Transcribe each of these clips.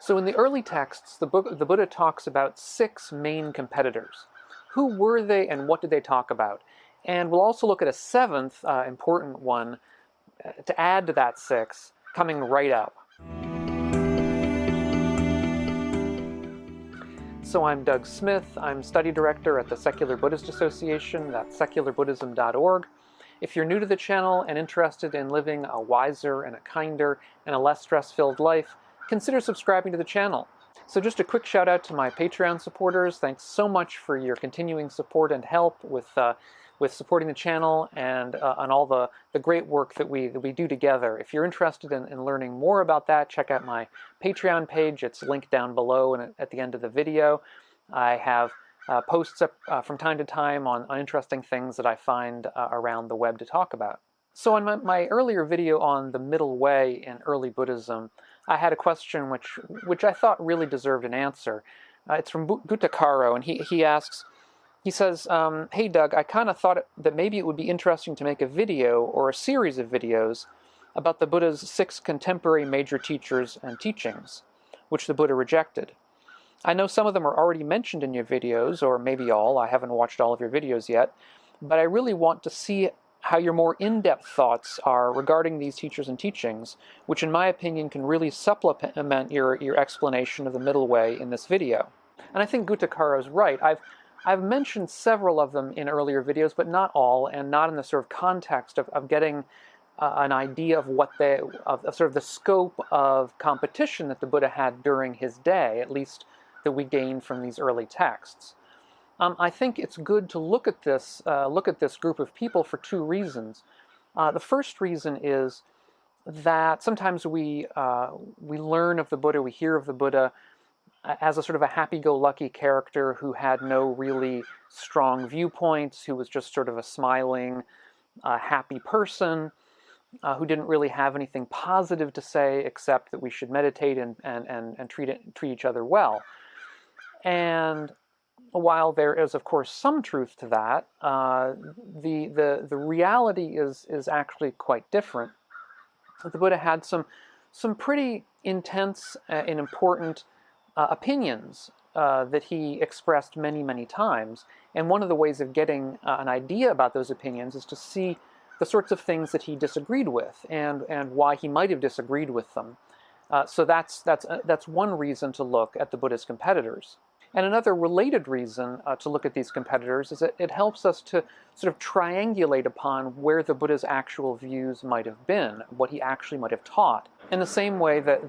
So in the early texts, the Buddha talks about 6 main competitors. Who were they and what did they talk about? And we'll also look at a 7th important one to add to that 6 coming right up. So I'm Doug Smith. I'm study director at the Secular Buddhist Association. That's secularbuddhism.org. If you're new to the channel and interested in living a wiser and a kinder and a less stress-filled life, consider subscribing to the channel. So just a quick shout out to my Patreon supporters. Thanks so much for your continuing support and help with supporting the channel and on all the great work that we do together. If you're interested in learning more about that, check out my Patreon page. It's linked down below and at the end of the video. I have posts up from time to time on interesting things that I find around the web to talk about. So in my earlier video on the middle way in early Buddhism, I had a question which I thought really deserved an answer. It's from Gutakaro, and he asks, he says, hey Doug, I kind of thought that maybe it would be interesting to make a video or a series of videos about the Buddha's 6 contemporary major teachers and teachings, which the Buddha rejected. I know some of them are already mentioned in your videos, or maybe all. I haven't watched all of your videos yet, but I really want to see how your more in-depth thoughts are regarding these teachers and teachings, which in my opinion can really supplement your explanation of the middle way in this video. And I think Gutakaro is right. I've mentioned several of them in earlier videos, but not all, and not in the sort of context of getting an idea of of sort of the scope of competition that the Buddha had during his day, at least that we gain from these early texts. I think it's good to look at this group of people for 2 reasons. The first reason is that sometimes we learn of the Buddha, we hear of the Buddha as a sort of a happy-go-lucky character who had no really strong viewpoints, who was just sort of a smiling, happy person, who didn't really have anything positive to say except that we should meditate and treat each other well. And while there is, of course, some truth to that, the reality is actually quite different. The Buddha had some pretty intense and important opinions that he expressed many, many times. And one of the ways of getting an idea about those opinions is to see the sorts of things that he disagreed with and why he might have disagreed with them. So that's one reason to look at the Buddha's competitors. And another related reason to look at these competitors is that it helps us to sort of triangulate upon where the Buddha's actual views might have been, what he actually might have taught. In the same way that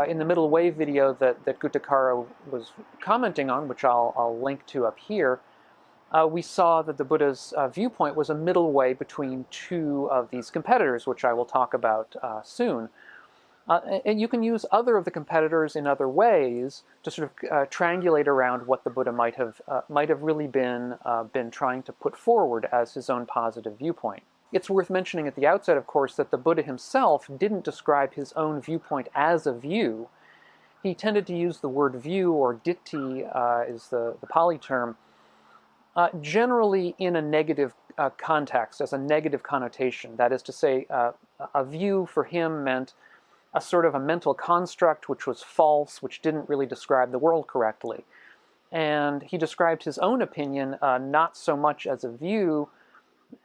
in the Middle Way video that Gutakaro was commenting on, which I'll link to up here, we saw that the Buddha's viewpoint was a middle way between 2 of these competitors, which I will talk about soon. And you can use other of the competitors in other ways to sort of triangulate around what the Buddha might have really been trying to put forward as his own positive viewpoint. It's worth mentioning at the outset, of course, that the Buddha himself didn't describe his own viewpoint as a view. He tended to use the word view, or ditti is the Pāli term, generally in a negative context, as a negative connotation. That is to say, a view for him meant a sort of a mental construct which was false, which didn't really describe the world correctly. And he described his own opinion not so much as a view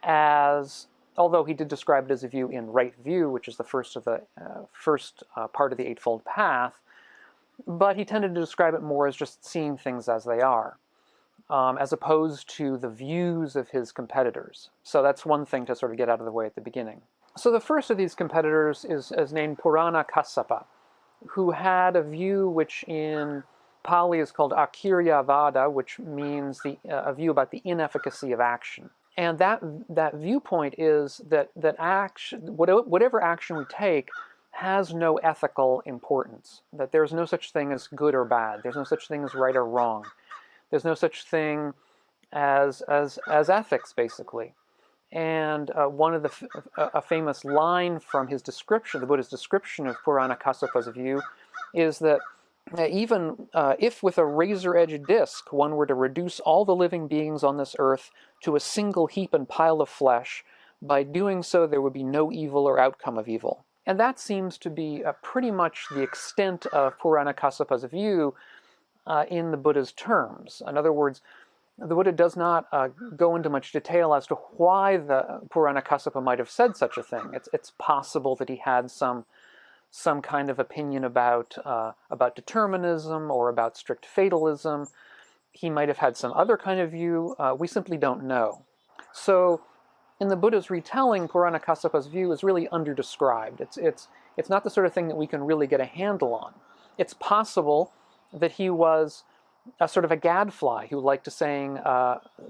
as, although he did describe it as a view in Right View, which is the first part of the Eightfold Path, but he tended to describe it more as just seeing things as they are, as opposed to the views of his competitors. So that's one thing to sort of get out of the way at the beginning. So the first of these competitors is named Pakudha Kaccāyana, who had a view which in Pāli is called Akirya-vada, which means a view about the inefficacy of action. And that viewpoint is that action, whatever action we take, has no ethical importance. That there's no such thing as good or bad. There's no such thing as right or wrong. There's no such thing as ethics, basically. And a famous line from his description, the Buddha's description of Pakudha Kaccāyana's view, is that even if with a razor-edged disc one were to reduce all the living beings on this earth to a single heap and pile of flesh, by doing so there would be no evil or outcome of evil. And that seems to be pretty much the extent of Purana Kassāpa's view in the Buddha's terms. In other words, the Buddha does not go into much detail as to why the Purana Kassāpa might have said such a thing. It's possible that he had some kind of opinion about determinism or about strict fatalism. He might have had some other kind of view. We simply don't know. So in the Buddha's retelling, Purana Kassāpa's view is really underdescribed. It's not the sort of thing that we can really get a handle on. It's possible that he was a sort of a gadfly who liked to saying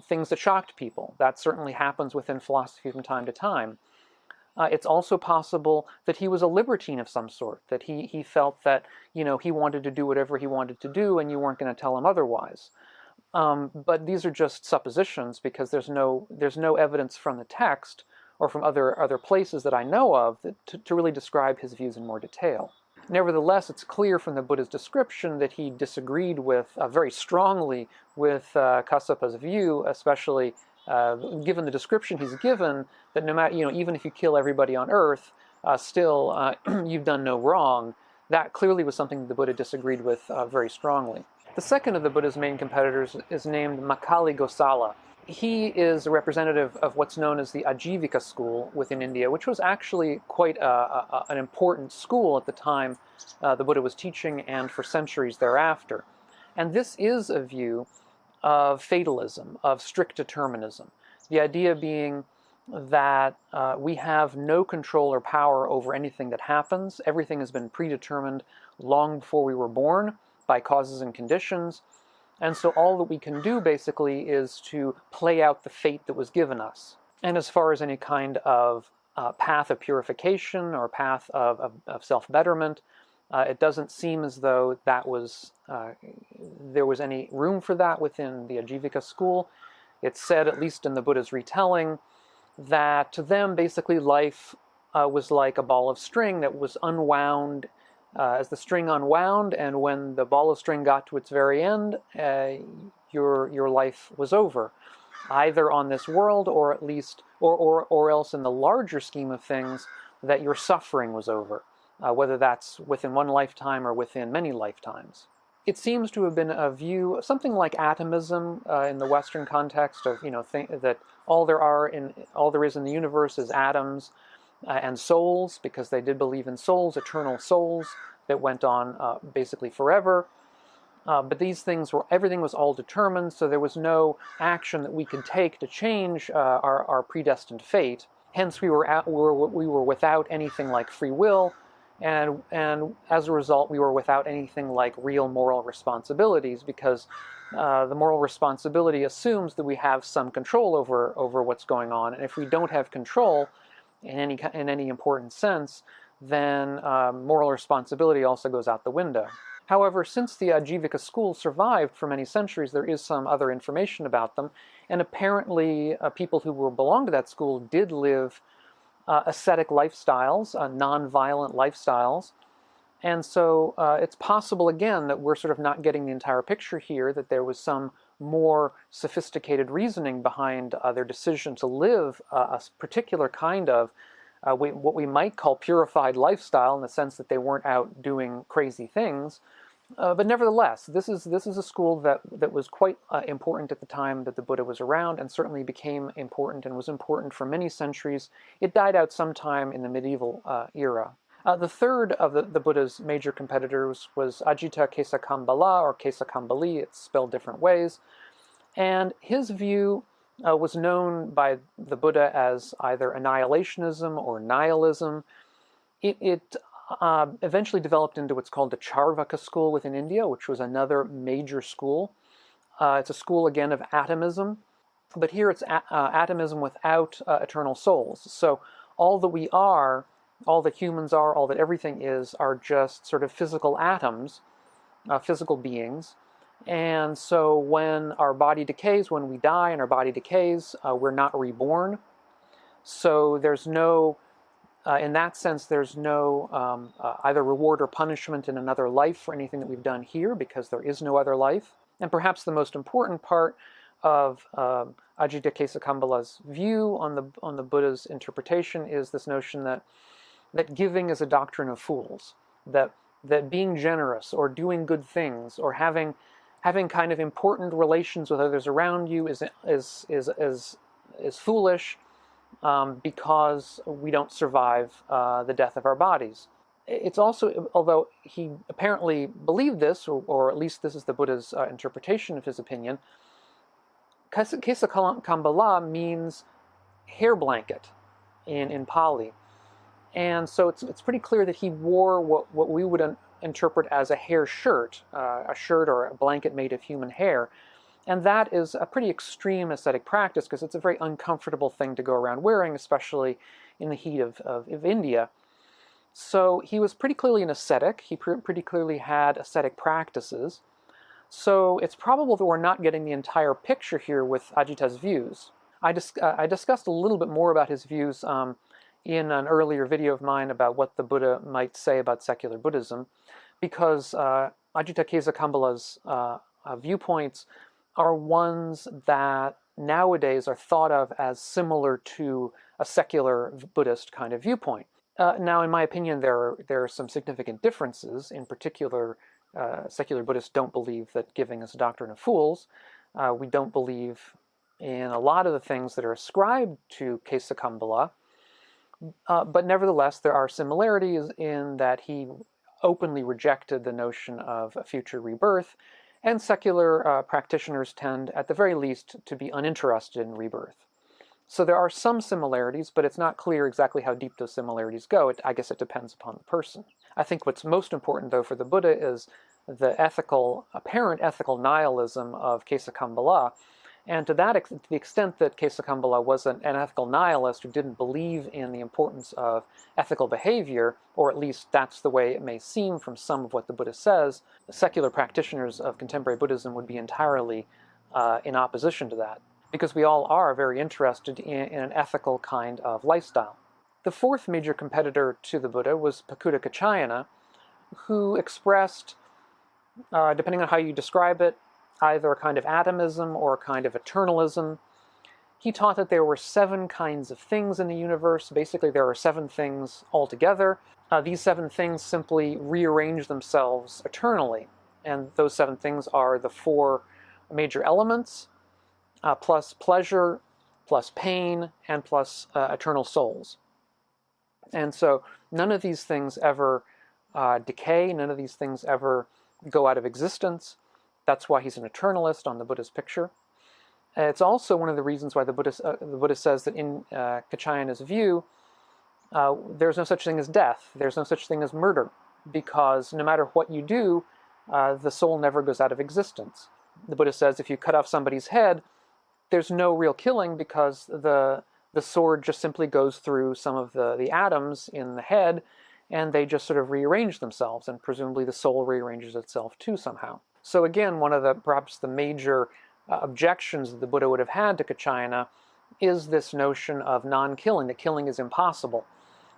things that shocked people. That certainly happens within philosophy from time to time. It's also possible that he was a libertine of some sort, that he felt that, he wanted to do whatever he wanted to do and you weren't going to tell him otherwise. But these are just suppositions because there's no evidence from the text or from other places that I know of to really describe his views in more detail. Nevertheless, it's clear from the Buddha's description that he disagreed very strongly with Kassāpa's view, especially given the description he's given, that no matter, even if you kill everybody on earth, still you've done no wrong. That clearly was something that the Buddha disagreed with very strongly. The second of the Buddha's main competitors is named Makkhali Gosala. He is a representative of what's known as the Ajivika school within India, which was actually quite an important school at the time the Buddha was teaching and for centuries thereafter. And this is a view of fatalism, of strict determinism. The idea being that we have no control or power over anything that happens. Everything has been predetermined long before we were born by causes and conditions. And so all that we can do basically is to play out the fate that was given us. And as far as any kind of path of purification or path of self-betterment, it doesn't seem as though there was any room for that within the Ajivika school. It's said, at least in the Buddha's retelling, that to them basically life was like a ball of string that was unwound as the string unwound, and when the ball of string got to its very end, your life was over, either on this world or at least, or else in the larger scheme of things, that your suffering was over, whether that's within one lifetime or within many lifetimes. It seems to have been a view, something like atomism in the Western context of that all there is in the universe is atoms and souls, because they did believe in souls, eternal souls that went on basically forever. But these things everything was all determined, so there was no action that we could take to change our predestined fate. Hence, we were without anything like free will, and as a result, we were without anything like real moral responsibilities, because the moral responsibility assumes that we have some control over what's going on, and if we don't have control in any important sense, then moral responsibility also goes out the window. However, since the Ajivika school survived for many centuries, there is some other information about them, and apparently people who belonged to that school did live ascetic lifestyles, non-violent lifestyles, and so it's possible, again, that we're sort of not getting the entire picture here, that there was some more sophisticated reasoning behind their decision to live a particular kind of what we might call purified lifestyle, in the sense that they weren't out doing crazy things. But nevertheless, this is a school that was quite important at the time that the Buddha was around, and certainly became important and was important for many centuries. It died out sometime in the medieval era. The third of the Buddha's major competitors was Ajita Kesakambala, or Kesakambali, it's spelled different ways. And his view was known by the Buddha as either annihilationism or nihilism. It eventually developed into what's called the Charvaka school within India, which was another major school. It's a school, again, of atomism, but here it's atomism without eternal souls. So all that we are, all that humans are, all that everything is, are just sort of physical atoms, physical beings. And so when our body decays, when we die and our body decays, we're not reborn. So there's no, in that sense, there's no either reward or punishment in another life for anything that we've done here, because there is no other life. And perhaps the most important part of Ajita Kesakambala's view on the Buddha's interpretation is this notion that that giving is a doctrine of fools, that being generous or doing good things or having kind of important relations with others around you is foolish, because we don't survive the death of our bodies. It's also, although he apparently believed this, or at least this is the Buddha's interpretation of his opinion, Kaccāyana means hair blanket in Pāli. And so it's pretty clear that he wore what we would interpret as a hair shirt, a shirt or a blanket made of human hair. And that is a pretty extreme ascetic practice because it's a very uncomfortable thing to go around wearing, especially in the heat of India. So he was pretty clearly an ascetic. He pretty clearly had ascetic practices. So it's probable that we're not getting the entire picture here with Ajita's views. I discussed a little bit more about his views in an earlier video of mine about what the Buddha might say about secular Buddhism, because Ajita Kesakamala's viewpoints are ones that nowadays are thought of as similar to a secular Buddhist kind of viewpoint. Now, in my opinion, there are some significant differences. In particular, secular Buddhists don't believe that giving is a doctrine of fools. We don't believe in a lot of the things that are ascribed to Kesakamala, but nevertheless, there are similarities in that he openly rejected the notion of a future rebirth, and secular practitioners tend, at the very least, to be uninterested in rebirth. So there are some similarities, but it's not clear exactly how deep those similarities go. I guess it depends upon the person. I think what's most important, though, for the Buddha is the apparent ethical nihilism of Kesakamala. And to the extent that Kesakamala was an ethical nihilist who didn't believe in the importance of ethical behavior, or at least that's the way it may seem from some of what the Buddha says, secular practitioners of contemporary Buddhism would be entirely in opposition to that, because we all are very interested in an ethical kind of lifestyle. The fourth major competitor to the Buddha was Pakudha Kaccāyana, who expressed, depending on how you describe it, either a kind of atomism or a kind of eternalism. He taught that there were 7 kinds of things in the universe. Basically, there are 7 things altogether. These 7 things simply rearrange themselves eternally. And those 7 things are the 4 major elements, plus pleasure, plus pain, and plus eternal souls. And so none of these things ever decay, none of these things ever go out of existence. That's why he's an eternalist on the Buddha's picture. It's also one of the reasons why the Buddha says that in Kaccāyana's view, there's no such thing as death, there's no such thing as murder, because no matter what you do, the soul never goes out of existence. The Buddha says if you cut off somebody's head, there's no real killing because the sword just simply goes through some of the atoms in the head, and they just sort of rearrange themselves, and presumably the soul rearranges itself too somehow. So again, one of perhaps the major objections that the Buddha would have had to Kaccāyana is this notion of non-killing, that killing is impossible.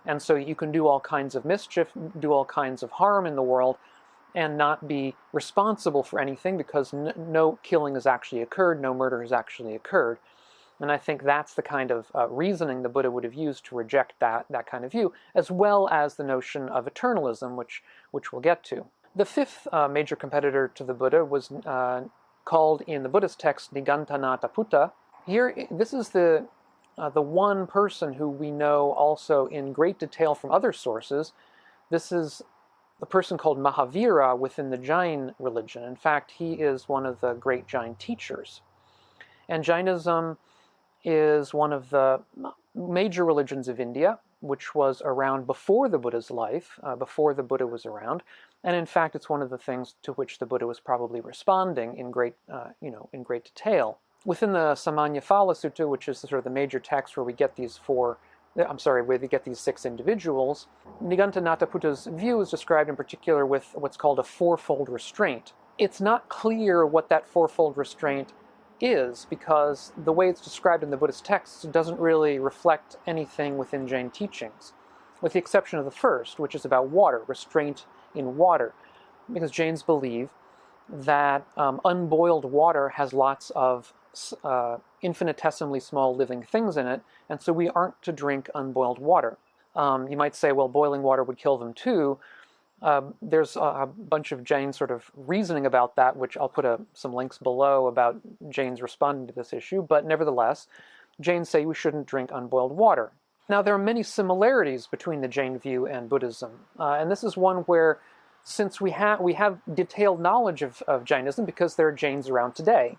And so you can do all kinds of mischief, do all kinds of harm in the world, and not be responsible for anything because no killing has actually occurred, no murder has actually occurred. And I think that's the kind of reasoning the Buddha would have used to reject that kind of view, as well as the notion of eternalism, which we'll get to. The fifth major competitor to the Buddha was called in the Buddhist text Nigantanataputta. Here, this is the one person who we know also in great detail from other sources. This is the person called Mahavira within the Jain religion. In fact, he is one of the great Jain teachers. And Jainism is one of the major religions of India, which was around before the Buddha's life, before the Buddha was around. And in fact, it's one of the things to which the Buddha was probably responding in great detail. Within the Samannaphala Sutta, which is sort of the major text where we get these 6 individuals, Nigantanataputta's view is described in particular with what's called a fourfold restraint. It's not clear what that fourfold restraint is, because the way it's described in the Buddhist texts doesn't really reflect anything within Jain teachings, with the exception of the first, which is about water, restraint in water, because Jains believe that unboiled water has lots of infinitesimally small living things in it, and so we aren't to drink unboiled water. You might say, well, boiling water would kill them too. There's a bunch of Jain sort of reasoning about that, which I'll put some links below about Jains responding to this issue, but nevertheless, Jains say we shouldn't drink unboiled water. Now, there are many similarities between the Jain view and Buddhism, and this is one where, since we have detailed knowledge of Jainism because there are Jains around today,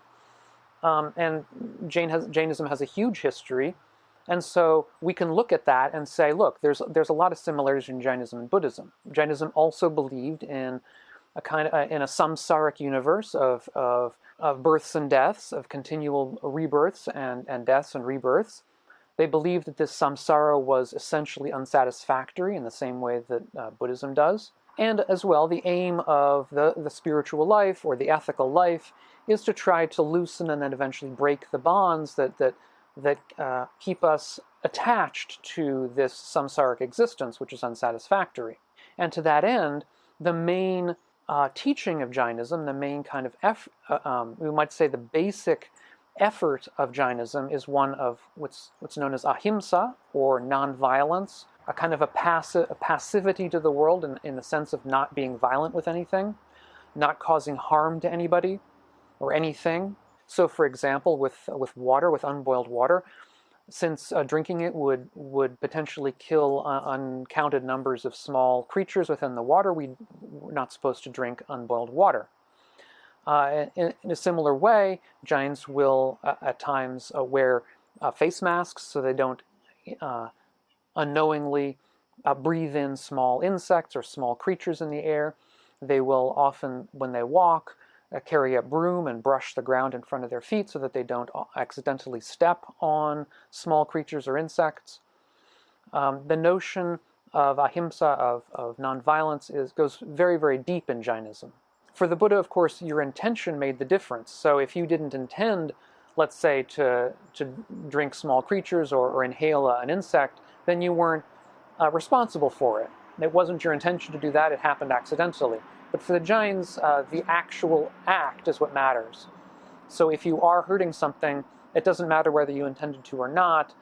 and Jainism has a huge history, and so we can look at that and say, look, there's a lot of similarities in Jainism and Buddhism. Jainism also believed in in a samsaric universe of births and deaths, of continual rebirths and deaths and rebirths. They believed that this samsara was essentially unsatisfactory in the same way that Buddhism does. And as well, the aim of the spiritual life or the ethical life is to try to loosen and then eventually break the bonds that keep us attached to this samsaric existence, which is unsatisfactory. And to that end, the main teaching of Jainism, the main kind of we might say the basic effort of Jainism is one of what's known as ahimsa, or nonviolence, a kind of a passivity to the world in the sense of not being violent with anything, not causing harm to anybody or anything. So, for example, with water, with unboiled water, since drinking it would potentially kill uncounted numbers of small creatures within the water, we're not supposed to drink unboiled water. In a similar way, Jains will at times wear face masks so they don't unknowingly breathe in small insects or small creatures in the air. They will often, when they walk, carry a broom and brush the ground in front of their feet so that they don't accidentally step on small creatures or insects. The notion of ahimsa, of nonviolence, goes very, very deep in Jainism. For the Buddha, of course, your intention made the difference. So if you didn't intend, let's say, to drink small creatures or inhale an insect, then you weren't responsible for it. It wasn't your intention to do that, it happened accidentally. But for the Jains, the actual act is what matters. So if you are hurting something, it doesn't matter whether you intended to or not,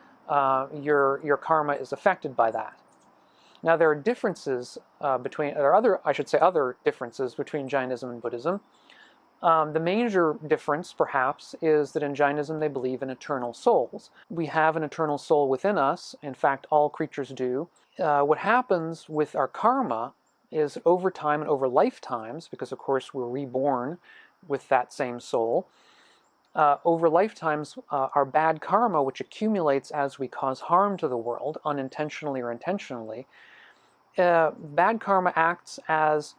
your karma is affected by that. Now, there are differences other differences between Jainism and Buddhism. The major difference, perhaps, is that in Jainism they believe in eternal souls. We have an eternal soul within us. In fact, all creatures do. What happens with our karma is over time and over lifetimes, because of course we're reborn with that same soul, over lifetimes our bad karma, which accumulates as we cause harm to the world, unintentionally or intentionally, bad karma acts as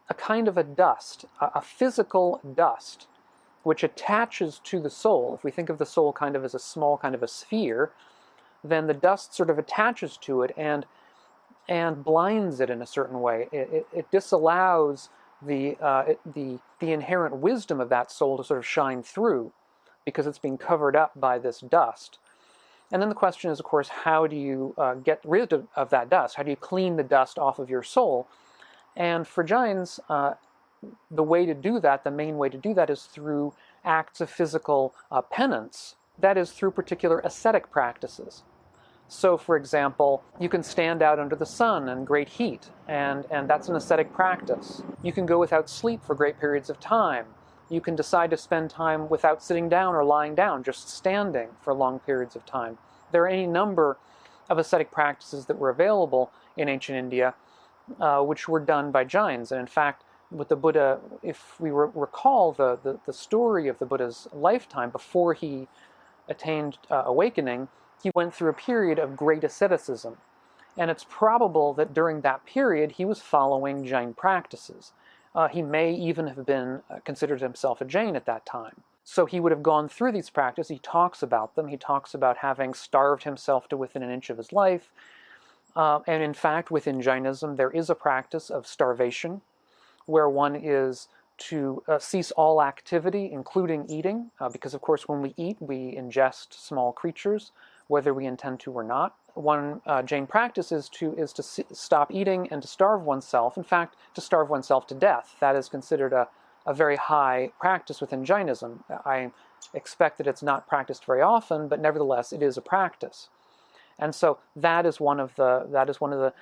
a kind of a dust, a physical dust, which attaches to the soul. If we think of the soul kind of as a small kind of a sphere, then the dust sort of attaches to it and blinds it in a certain way. It disallows the inherent wisdom of that soul to sort of shine through, because it's being covered up by this dust. And then the question is, of course, how do you get rid of that dust? How do you clean the dust off of your soul? And for Jains, the way to do that, the main way to do that, is through acts of physical penance. That is, through particular ascetic practices. So, for example, you can stand out under the sun in great heat, and that's an ascetic practice. You can go without sleep for great periods of time. You can decide to spend time without sitting down or lying down, just standing for long periods of time. There are any number of ascetic practices that were available in ancient India, which were done by Jains. And in fact, with the Buddha, if we recall the story of the Buddha's lifetime, before he attained awakening, he went through a period of great asceticism. And it's probable that during that period he was following Jain practices. He may even have been considered himself a Jain at that time. So he would have gone through these practices. He talks about them. He talks about having starved himself to within an inch of his life. And in fact, within Jainism, there is a practice of starvation, where one is to cease all activity, including eating, because of course when we eat, we ingest small creatures, whether we intend to or not. One Jain practice is to stop eating and to starve oneself. In fact, to starve oneself to death. That is considered a very high practice within Jainism. I expect that it's not practiced very often, but nevertheless, it is a practice. And so that is one of the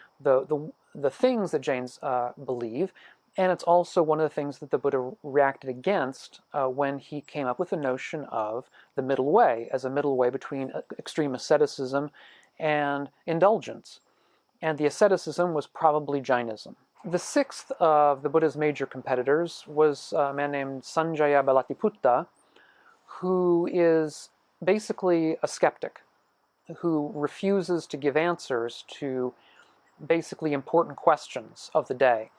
things that Jains believe, and it's also one of the things that the Buddha reacted against when he came up with the notion of the middle way as a middle way between extreme asceticism and indulgence. And the asceticism was probably Jainism. The sixth of the Buddha's major competitors was a man named Sanjaya Belatthiputta, who is basically a skeptic, who refuses to give answers to basically important questions of the day.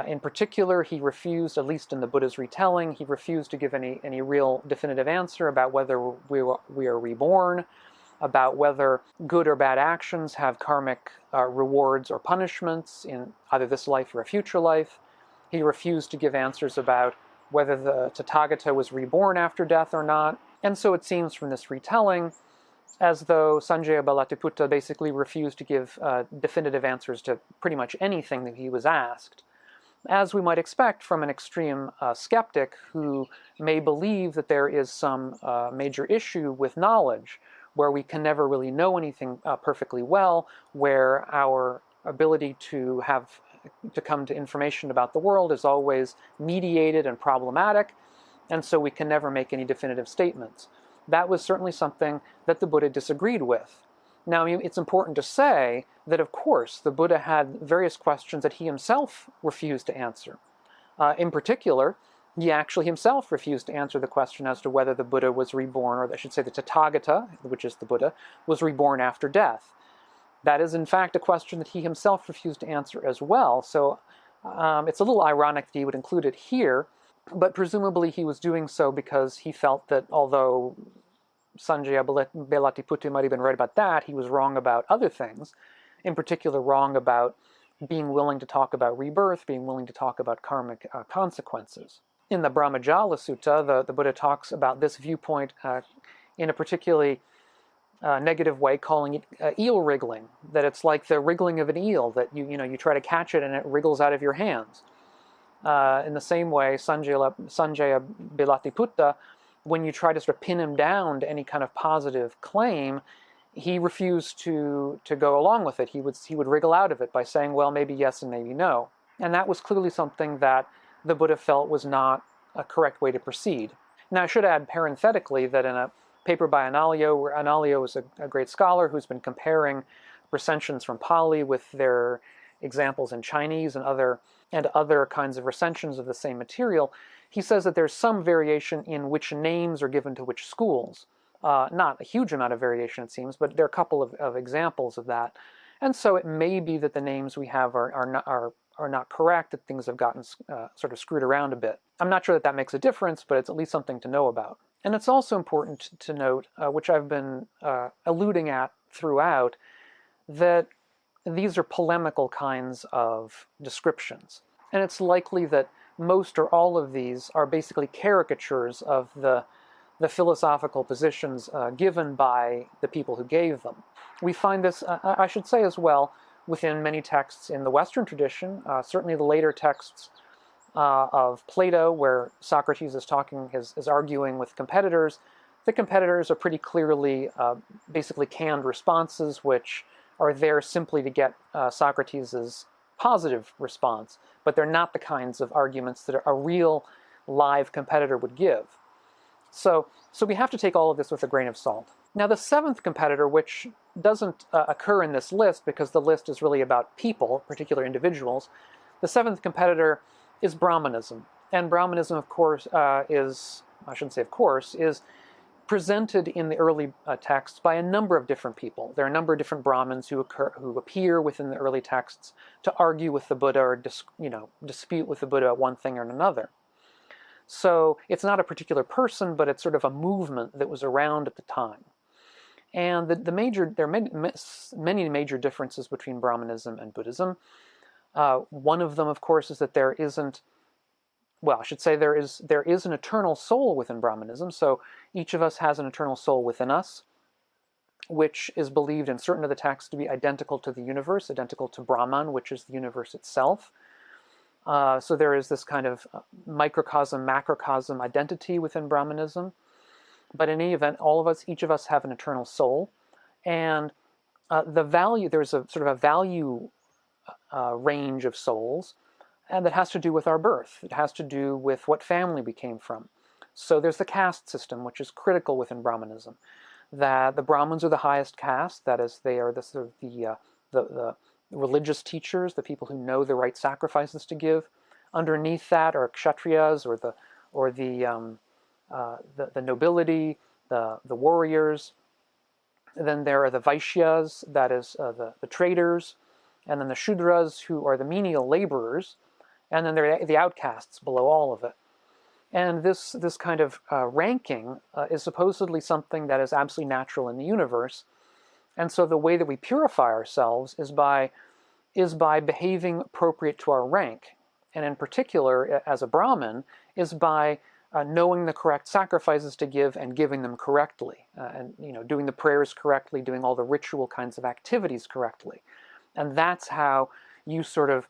In particular, he refused, at least in the Buddha's retelling, he refused to give any real definitive answer about whether we are reborn, about whether good or bad actions have karmic rewards or punishments in either this life or a future life. He refused to give answers about whether the Tathāgata was reborn after death or not. And so it seems from this retelling as though Sanjaya Belatthiputta basically refused to give definitive answers to pretty much anything that he was asked, as we might expect from an extreme skeptic who may believe that there is some major issue with knowledge, where we can never really know anything perfectly well, where our ability to come to information about the world is always mediated and problematic, and so we can never make any definitive statements. That was certainly something that the Buddha disagreed with. Now, it's important to say that, of course, the Buddha had various questions that he himself refused to answer. In particular, he actually himself refused to answer the question as to whether the Buddha was reborn, or I should say the Tathāgata, which is the Buddha, was reborn after death. That is, in fact, a question that he himself refused to answer as well. So it's a little ironic that he would include it here, but presumably he was doing so because he felt that although Sanjaya Belatthiputta might have been right about that, he was wrong about other things, in particular wrong about being willing to talk about rebirth, being willing to talk about karmic consequences. In the Brahmajāla Sutta, the Buddha talks about this viewpoint in a particularly negative way, calling it eel wriggling, that it's like the wriggling of an eel, that you try to catch it and it wriggles out of your hands. In the same way, Sanjaya Belatthiputta, when you try to sort of pin him down to any kind of positive claim, he refused to go along with it. He would wriggle out of it by saying, well, maybe yes and maybe no. And that was clearly something that the Buddha felt was not a correct way to proceed. Now, I should add parenthetically that in a paper by Anālayo, where Anālayo is a great scholar who's been comparing recensions from Pāli with their examples in Chinese and other kinds of recensions of the same material, he says that there's some variation in which names are given to which schools. Not a huge amount of variation, it seems, but there are a couple of examples of that. And so it may be that the names we have are not correct, that things have gotten sort of screwed around a bit. I'm not sure that makes a difference, but it's at least something to know about. And it's also important to note, which I've been alluding at throughout, that these are polemical kinds of descriptions. And it's likely that most or all of these are basically caricatures of the philosophical positions given by the people who gave them. We find this, I should say as well, within many texts in the Western tradition, certainly the later texts of Plato, where Socrates is arguing with competitors. The competitors are pretty clearly basically canned responses, which are there simply to get Socrates' positive response, but they're not the kinds of arguments that a real live competitor would give. So we have to take all of this with a grain of salt. Now, the seventh competitor, which doesn't occur in this list because the list is really about people, particular individuals, the seventh competitor is Brahmanism. And Brahmanism, of course, is presented in the early texts by a number of different people. There are a number of different Brahmins who appear within the early texts to argue with the Buddha or dispute with the Buddha about one thing or another. So it's not a particular person, but it's sort of a movement that was around at the time. And there are many major differences between Brahmanism and Buddhism. One of them, of course, is that there is an eternal soul within Brahmanism. So each of us has an eternal soul within us, which is believed in certain of the texts to be identical to the universe, identical to Brahman, which is the universe itself. So there is this kind of microcosm, macrocosm identity within Brahmanism. But in any event, each of us have an eternal soul. And the value, there's a sort of a value range of souls, and that has to do with our birth. It has to do with what family we came from. So there's the caste system, which is critical within Brahmanism, that the Brahmins are the highest caste. That is, they are the sort of the religious teachers, the people who know the right sacrifices to give. Underneath that are Kshatriyas, or the nobility, the warriors. And then there are the Vaishyas, that is the traders, and then the Shudras, who are the menial laborers, and then there are the outcasts below all of it. And this kind of ranking is supposedly something that is absolutely natural in the universe. And so the way that we purify ourselves is by behaving appropriate to our rank. And in particular, as a Brahmin, is by knowing the correct sacrifices to give and giving them correctly, and doing the prayers correctly, doing all the ritual kinds of activities correctly. And that's how you sort of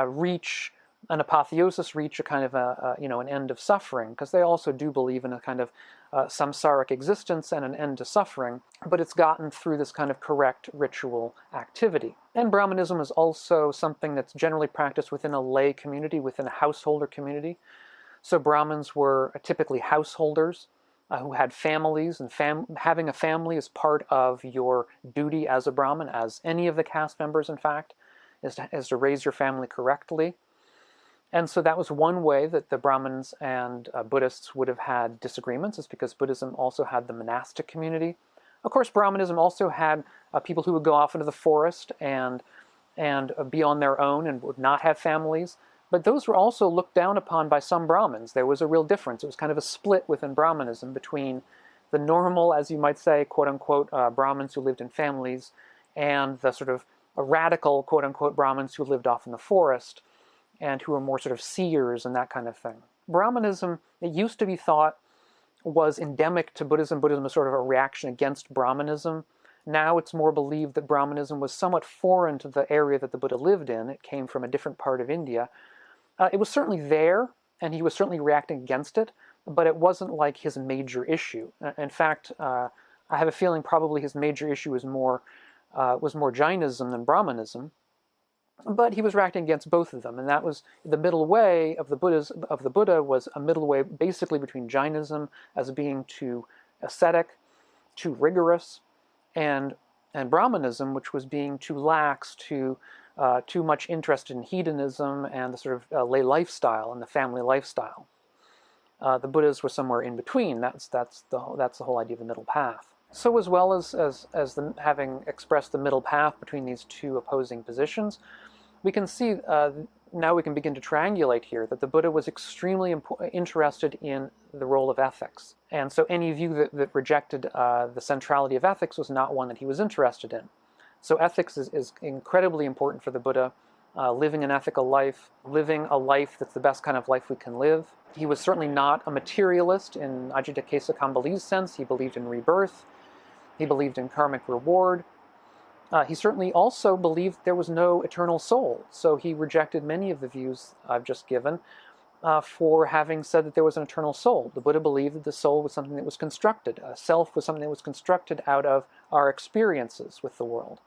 reach an apotheosis, reach a kind of an end of suffering, because they also do believe in a kind of samsaric existence and an end to suffering, but it's gotten through this kind of correct ritual activity. And Brahmanism is also something that's generally practiced within a lay community, within a householder community. So Brahmins were typically householders who had families, and having a family is part of your duty as a Brahmin, as any of the caste members, in fact, is to raise your family correctly. And so that was one way that the Brahmins and Buddhists would have had disagreements, is because Buddhism also had the monastic community. Of course, Brahmanism also had people who would go off into the forest and be on their own and would not have families. But those were also looked down upon by some Brahmins. There was a real difference. It was kind of a split within Brahmanism between the normal, as you might say, quote-unquote, Brahmins who lived in families, and the sort of radical, quote-unquote, Brahmins who lived off in the forest, and who were more sort of seers and that kind of thing. Brahmanism, it used to be thought, was endemic to Buddhism. Buddhism was sort of a reaction against Brahmanism. Now it's more believed that Brahmanism was somewhat foreign to the area that the Buddha lived in. It came from a different part of India. It was certainly there, and he was certainly reacting against it, but it wasn't like his major issue. In fact, I have a feeling probably his major issue was more Jainism than Brahmanism. But he was reacting against both of them, and that was the middle way of the Buddha was a middle way basically between Jainism as being too ascetic, too rigorous, and Brahmanism, which was being too lax, too much interested in hedonism and the sort of lay lifestyle and the family lifestyle. The Buddhas were somewhere in between. That's the whole idea of the middle path. So as well as having expressed the middle path between these two opposing positions, we can see, now we can begin to triangulate here, that the Buddha was extremely interested in the role of ethics. And so any view that rejected the centrality of ethics was not one that he was interested in. So ethics is incredibly important for the Buddha. Living an ethical life, living a life that's the best kind of life we can live. He was certainly not a materialist in Ajita Kesa Kambali's sense. He believed in rebirth. He believed in karmic reward. He certainly also believed there was no eternal soul. So he rejected many of the views I've just given for having said that there was an eternal soul. The Buddha believed that the soul was something that was constructed. Self was something that was constructed out of our experiences with the world.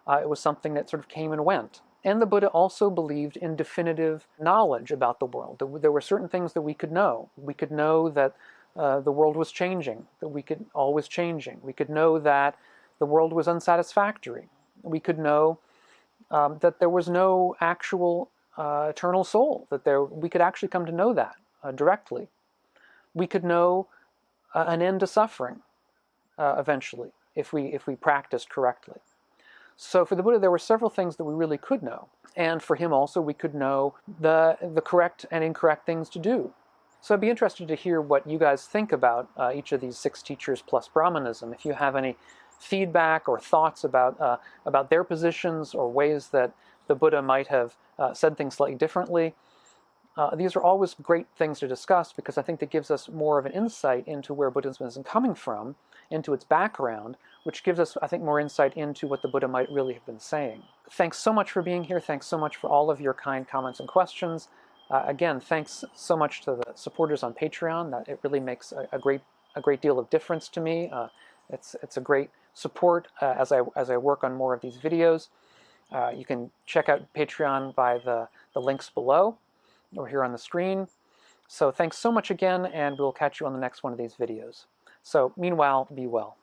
It was something that sort of came and went. And the Buddha also believed in definitive knowledge about the world. There were certain things that we could know. We could know that the world was changing, that we could always changing. We could know that the world was unsatisfactory. We could know that there was no actual eternal soul, that we could actually come to know that directly. We could know an end to suffering eventually if we practiced correctly. So for the Buddha, there were several things that we really could know. And for him also, we could know the correct and incorrect things to do. So I'd be interested to hear what you guys think about each of these 6 teachers plus Brahmanism. If you have any feedback or thoughts about their positions or ways that the Buddha might have said things slightly differently, these are always great things to discuss, because I think that gives us more of an insight into where Buddhism is coming from, into its background, which gives us, I think, more insight into what the Buddha might really have been saying. Thanks so much for being here. Thanks so much for all of your kind comments and questions. Again, thanks so much to the supporters on Patreon. That it really makes a great deal of difference to me. It's a great support as I work on more of these videos. You can check out Patreon by the links below or here on the screen. So thanks so much again, and we'll catch you on the next one of these videos. So meanwhile, be well.